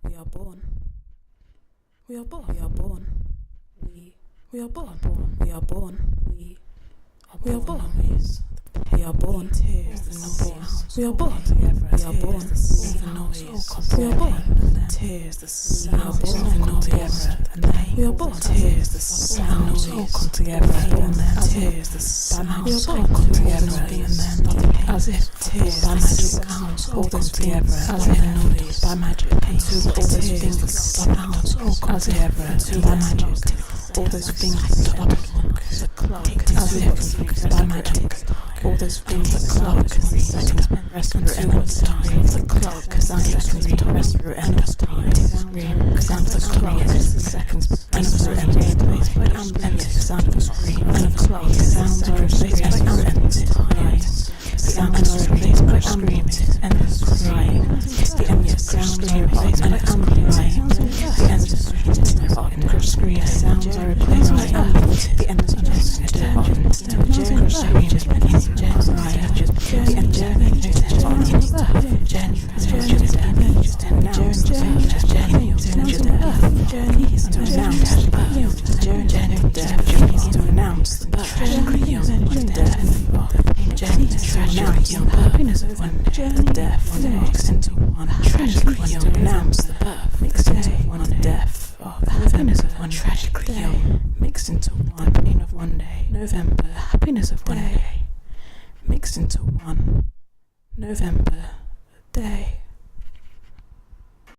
We are born. We are born. We are born. We are born. We are born. We are born. We are born. Tears, the noise. We are born. We are born. The noise. We are born. Tears, the sound. We are born. We are born. Tears, the sound. All come together. Tears, the sound. We are born. Come together. As if tears, by magic sounds all come together. As if noise by magic. Until all those things, the sounds all come together. Until by magic. All those things that clock, as if by magic. All those things that clock, seconds rest through endless time. The clock, sounds through endless time. Sounds the clock, seconds rest through endless time. Endless sound the scream, and the clock sounds are replaced by endless time. Sounds are replaced by screaming, endless crying. The endless sounds are replaced by amplifying. The endless scream sounds are replaced by the endless happiness of one death mixed into one tragically young announce the birth mixed into one death happiness of one tragically young mixed into one pain of one day November happiness of one day mixed into one November day.